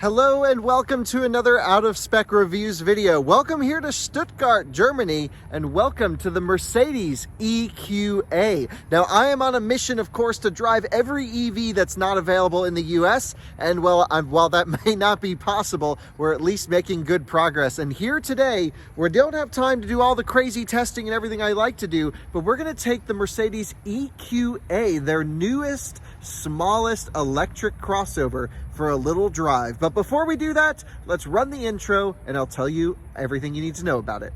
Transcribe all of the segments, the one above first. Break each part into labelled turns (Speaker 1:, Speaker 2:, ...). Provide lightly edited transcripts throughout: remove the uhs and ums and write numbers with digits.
Speaker 1: Hello and welcome to another Out of Spec Reviews video. Welcome here to Stuttgart, Germany, and welcome to the Mercedes EQA. Now, I am on a mission, of course, to drive every EV that's not available in the US, and while that may not be possible, we're at least making good progress. And here today, we don't have time to do all the crazy testing and everything I like to do, but we're going to take the Mercedes EQA, their newest, smallest electric crossover, for a little drive. But before we do that, let's run the intro and I'll tell you everything you need to know about it.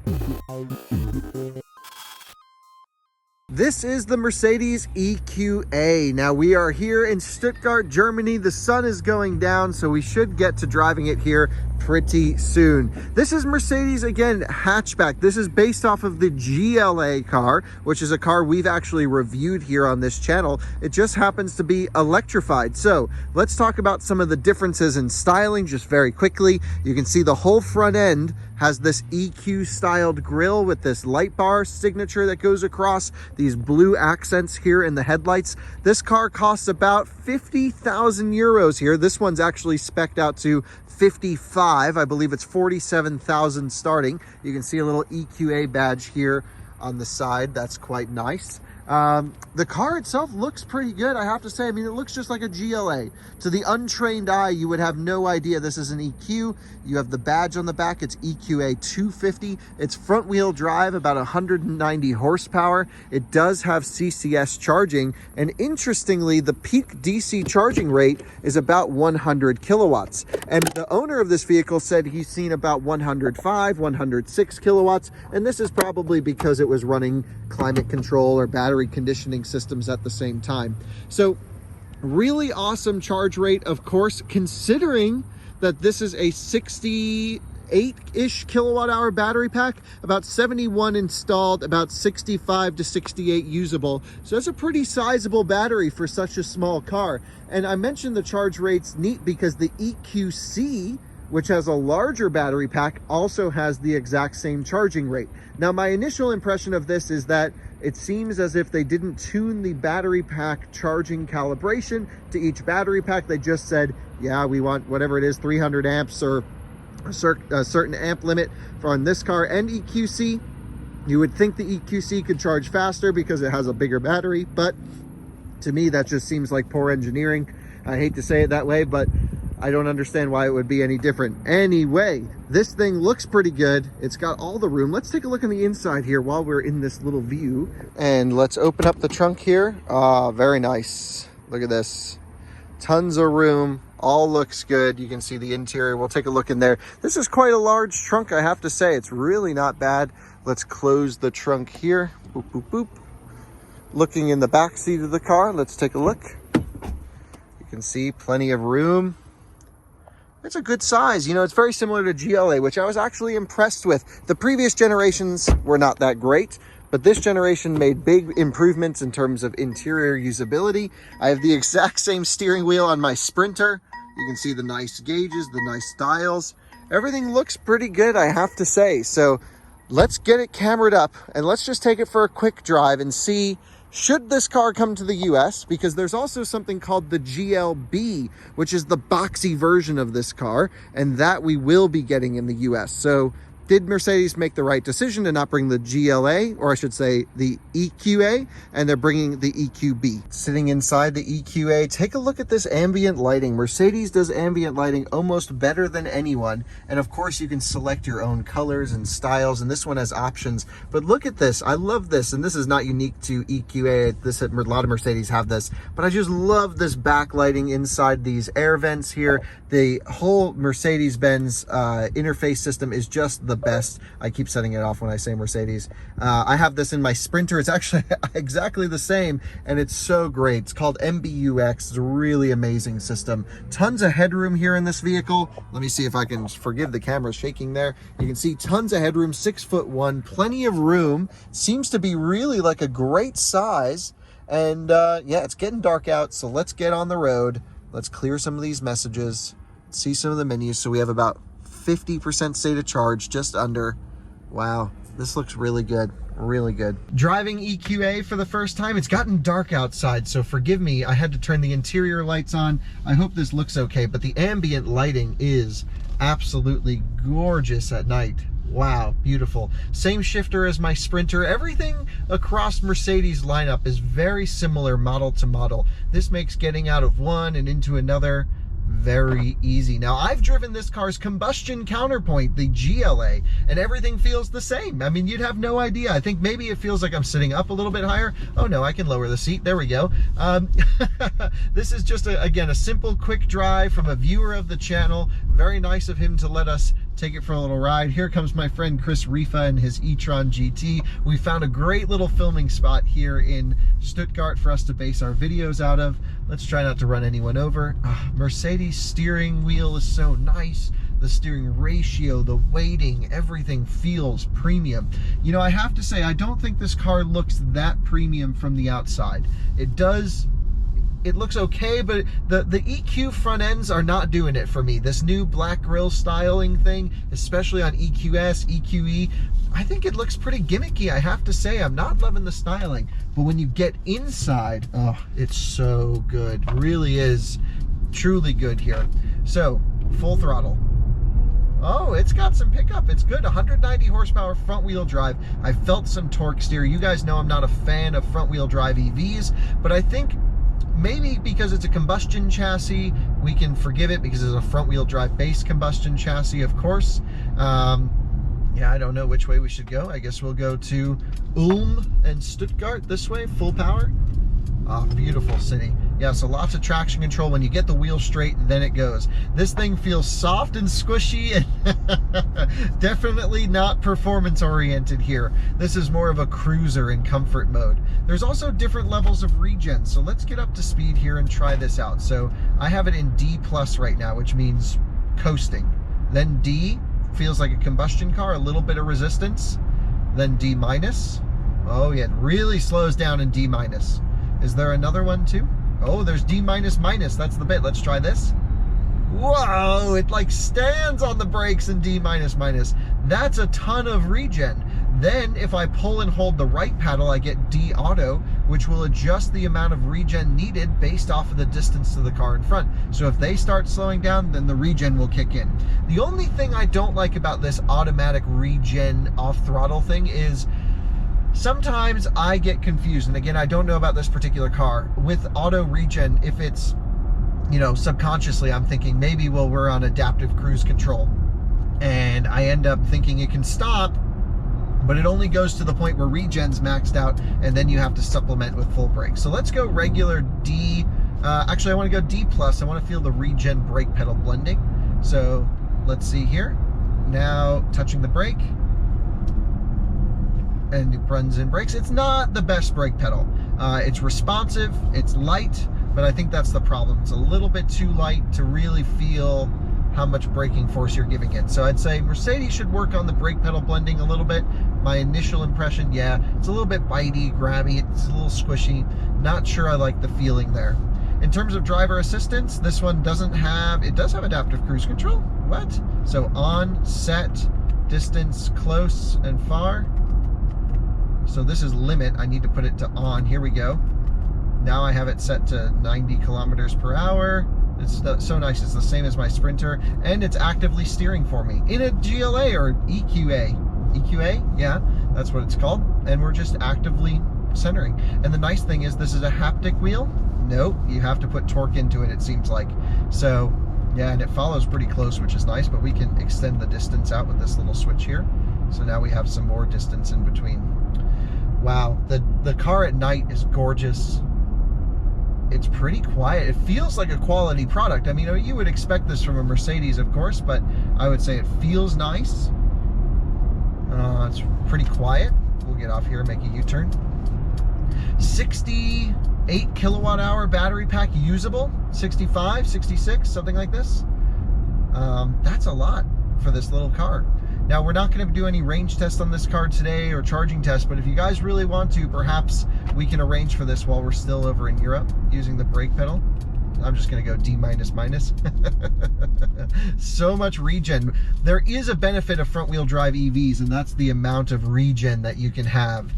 Speaker 1: This is the Mercedes EQA. Now we are here in Stuttgart, Germany. The sun is going down, so we should get to driving it here pretty soon. This is Mercedes, again, hatchback. This is based off of the GLA car, which is a car we've actually reviewed here on this channel. It just happens to be electrified. So let's talk about some of the differences in styling just very quickly. You can see the whole front end has this EQ styled grille with this light bar signature that goes across, these blue accents here in the headlights. This car costs about 50,000 euros here. This one's actually spec'd out to 55. I believe it's 47,000 starting. You can see a little EQA badge here on the side. That's quite nice. The car itself looks pretty good, I have to say. I mean, it looks just like a GLA. To the untrained eye, you would have no idea this is an EQ. You have the badge on the back. It's EQA 250. It's front wheel drive, about 190 horsepower. It does have CCS charging. And interestingly, the peak DC charging rate is about 100 kilowatts. And the owner of this vehicle said he's seen about 105, 106 kilowatts. And this is probably because it was running climate control or battery conditioning systems at the same time. So really awesome charge rate, of course, considering that this is a 68-ish kilowatt hour battery pack, about 71 installed, about 65 to 68 usable. So that's a pretty sizable battery for such a small car. And I mentioned the charge rate's neat because the EQC, which has a larger battery pack, also has the exact same charging rate. Now, my initial impression of this is that it seems as if they didn't tune the battery pack charging calibration to each battery pack. They just said, yeah, we want whatever it is, 300 amps or a certain amp limit on this car and EQC. You would think the EQC could charge faster because it has a bigger battery, but to me, that just seems like poor engineering. I hate to say it that way, but I don't understand why it would be any different. Anyway, this thing looks pretty good. It's got all the room. Let's take a look on the inside here while we're in this little view. And let's open up the trunk here. Very nice. Look at this. Tons of room. All looks good. You can see the interior. We'll take a look in there. This is quite a large trunk, I have to say. It's really not bad. Let's close the trunk here. Boop, boop, boop. Looking in the back seat of the car, let's take a look. You can see plenty of room. It's a good size. You know, it's very similar to GLA, which I was actually impressed with. The previous generations were not that great, but this generation made big improvements in terms of interior usability. I have the exact same steering wheel on my Sprinter. You can see the nice gauges, the nice dials. Everything looks pretty good, I have to say. So let's get it cameraed up and let's just take it for a quick drive and see, should this car come to the US? Because there's also something called the GLB, which is the boxy version of this car, and that we will be getting in the US. So did Mercedes make the right decision to not bring the GLA, or I should say the EQA, and they're bringing the EQB? Sitting inside the EQA, take a look at this ambient lighting. Mercedes does ambient lighting almost better than anyone, and of course you can select your own colors and styles, and this one has options. But look at this, I love this, and this is not unique to EQA. A lot of Mercedes have this, but I just love this backlighting inside these air vents here. The whole Mercedes-Benz interface system is just the best. I keep setting it off when I say Mercedes. I have this in my Sprinter. It's actually exactly the same, and it's so great. It's called MBUX. It's a really amazing system. Tons of headroom here in this vehicle. Let me see if I can forgive the camera shaking there. You can see tons of headroom, 6'1", plenty of room. Seems to be really like a great size. And yeah, it's getting dark out, so let's get on the road. Let's clear some of these messages, see some of the menus. So we have about 50% state of charge, just under. Wow, this looks really good. really good. Driving EQA for the first time. It's gotten dark outside, so forgive me. I had to turn the interior lights on. I hope this looks okay, but the ambient lighting is absolutely gorgeous at night. Wow, beautiful. Same shifter as my Sprinter. Everything across Mercedes lineup is very similar model to model. This makes getting out of one and into another very easy. Now, I've driven this car's combustion counterpoint, the GLA, and everything feels the same. I mean, you'd have no idea. I think maybe it feels like I'm sitting up a little bit higher. Oh no, I can lower the seat. There we go. This is just, again, a simple quick drive from a viewer of the channel. Very nice of him to let us take it for a little ride. Here comes my friend Chris Rifa and his e-tron GT. We found a great little filming spot here in Stuttgart for us to base our videos out of. Let's try not to run anyone over. Mercedes steering wheel is so nice. The steering ratio, the weighting, everything feels premium. You know, I have to say, I don't think this car looks that premium from the outside. It does. It looks okay, but the EQ front ends are not doing it for me. This new black grille styling thing, especially on EQS, EQE, I think it looks pretty gimmicky, I have to say. I'm not loving the styling, but when you get inside, oh, it's so good. Really is truly good here. So, full throttle. Oh, it's got some pickup. It's good. 190 horsepower front wheel drive. I felt some torque steer. You guys know I'm not a fan of front wheel drive EVs, but I think maybe because it's a combustion chassis, we can forgive it because it's a front-wheel drive base combustion chassis, of course. Yeah, I don't know which way we should go. I guess we'll go to Ulm and Stuttgart this way, full power. Ah, beautiful city. Yeah, so lots of traction control. When you get the wheel straight, then it goes. This thing feels soft and squishy and definitely not performance oriented here. This is more of a cruiser in comfort mode. There's also different levels of regen, so let's get up to speed here and try this out. So I have it in D+ right now, which means coasting. Then D feels like a combustion car, a little bit of resistance. Then D-. Oh yeah, it really slows down in D-. Is there another one too? Oh, there's D-. That's the bit. Let's try this. Whoa, it like stands on the brakes in D-. That's a ton of regen. Then if I pull and hold the right paddle, I get D auto, which will adjust the amount of regen needed based off of the distance to the car in front. So if they start slowing down, then the regen will kick in. The only thing I don't like about this automatic regen off throttle thing is sometimes I get confused, and again, I don't know about this particular car, with auto regen. If it's, you know, subconsciously I'm thinking maybe, well, we're on adaptive cruise control, and I end up thinking it can stop, but it only goes to the point where regen's maxed out, and then you have to supplement with full brake. So let's go regular D. Actually, I want to go D+. I want to feel the regen brake pedal blending. So let's see here. Now touching the brake, and it runs in brakes. It's not the best brake pedal. It's responsive, it's light, but I think that's the problem. It's a little bit too light to really feel how much braking force you're giving it. So I'd say Mercedes should work on the brake pedal blending a little bit. My initial impression, yeah, it's a little bit bitey, grabby, it's a little squishy. Not sure I like the feeling there. In terms of driver assistance, this one doesn't have, it does have adaptive cruise control. What? So on, set, distance, close and far. So this is limit. I need to put it to on. Here we go. Now I have it set to 90 kilometers per hour. It's so nice. It's the same as my Sprinter, and it's actively steering for me in a GLA or EQA. EQA? Yeah, that's what it's called. And we're just actively centering. And the nice thing is this is a haptic wheel. Nope, you have to put torque into it, it seems like. So yeah, and it follows pretty close, which is nice, but we can extend the distance out with this little switch here. So now we have some more distance in between. Wow, the car at night is gorgeous. It's pretty quiet. It feels like a quality product. I mean, you would expect this from a Mercedes, of course, but I would say it feels nice. It's pretty quiet. We'll get off here and make a U-turn. 68 kilowatt hour battery pack usable. 65, 66, something like this. That's a lot for this little car. Now, we're not going to do any range tests on this car today or charging tests, but if you guys really want to, perhaps we can arrange for this while we're still over in Europe using the brake pedal. I'm just gonna go D minus minus. So much regen. There is a benefit of front wheel drive EVs, and that's the amount of regen that you can have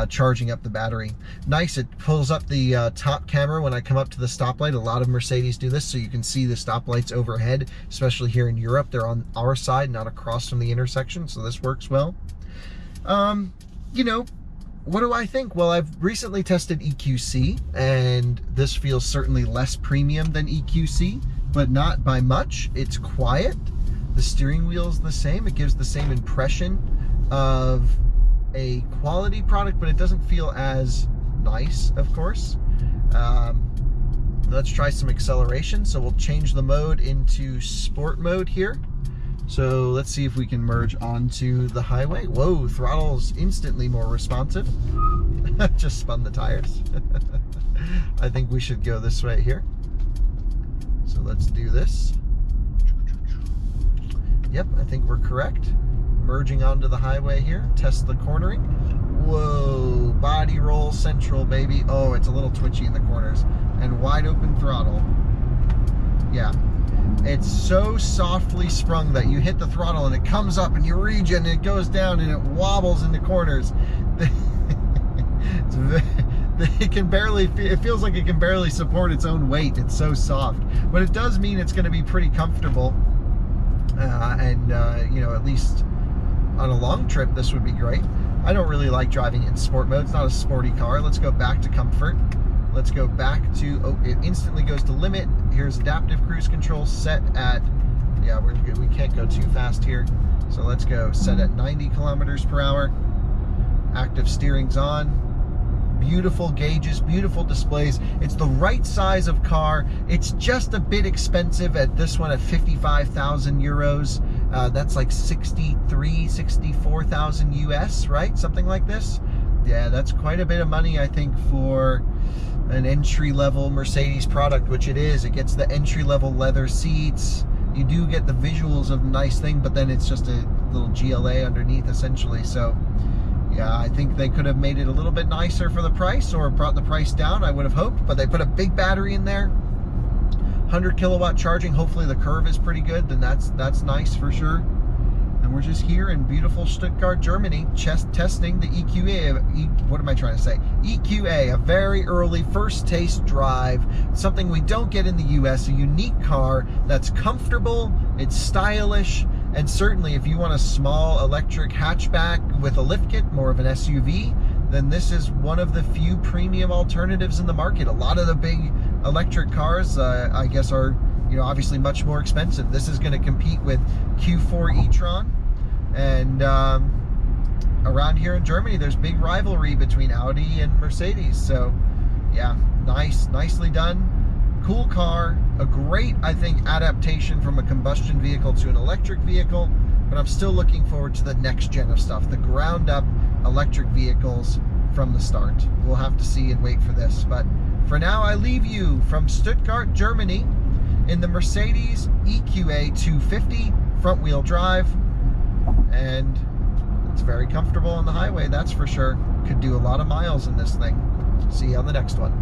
Speaker 1: charging up the battery. Nice, it pulls up the top camera when I come up to the stoplight. A lot of Mercedes do this, so you can see the stoplights overhead, especially here in Europe. They're on our side, not across from the intersection, so this works well. You know, what do I think? Well, I've recently tested EQC, and this feels certainly less premium than EQC, but not by much. It's quiet. The steering wheel is the same. It gives the same impression of a quality product, but it doesn't feel as nice, of course. Let's try some acceleration. So we'll change the mode into sport mode here. So let's see if we can merge onto the highway. Whoa, throttle's instantly more responsive. Just spun the tires. I think we should go this way here. So let's do this. Yep, I think we're correct. Merging onto the highway here. Test the cornering. Whoa, body roll central, baby. Oh, it's a little twitchy in the corners. And wide open throttle. Yeah. It's so softly sprung that you hit the throttle and it comes up and you regen and it goes down and it wobbles in the corners. It feels like it can barely support its own weight. It's so soft, but it does mean it's going to be pretty comfortable. You know, at least on a long trip, this would be great. I don't really like driving in sport mode. It's not a sporty car. Let's go back to comfort. Let's go back to, oh, it instantly goes to limit. Here's adaptive cruise control set at, yeah, we can't go too fast here. So let's go set at 90 kilometers per hour. Active steering's on. Beautiful gauges, beautiful displays. It's the right size of car. It's just a bit expensive at this one at 55,000 euros. That's like 64,000 US, right? Something like this. Yeah, that's quite a bit of money, I think, for an entry-level Mercedes product, which it is. It gets the entry-level leather seats. You do get the visuals of a nice thing, but then it's just a little GLA underneath, essentially. So, yeah, I think they could have made it a little bit nicer for the price, or brought the price down, I would have hoped. But they put a big battery in there. 100 kilowatt charging. Hopefully the curve is pretty good, then that's nice for sure. And we're just here in beautiful Stuttgart, Germany, testing the EQA. What am I trying to say? EQA, a very early first taste drive, something we don't get in the US, a unique car that's comfortable, it's stylish, and certainly if you want a small electric hatchback with a lift kit, more of an SUV, then this is one of the few premium alternatives in the market. A lot of the big electric cars, I guess, are, you know, obviously much more expensive. This is going to compete with Q4 e-tron, and around here in Germany there's big rivalry between Audi and Mercedes. So yeah, nicely done, cool car, a great, I think, adaptation from a combustion vehicle to an electric vehicle. But I'm still looking forward to the next gen of stuff, the ground up electric vehicles from the start. We'll have to see and wait for this, but for now I leave you from Stuttgart, Germany, in the Mercedes EQA 250 front wheel drive, and it's very comfortable on the highway, that's for sure. Could do a lot of miles in this thing. See you on the next one.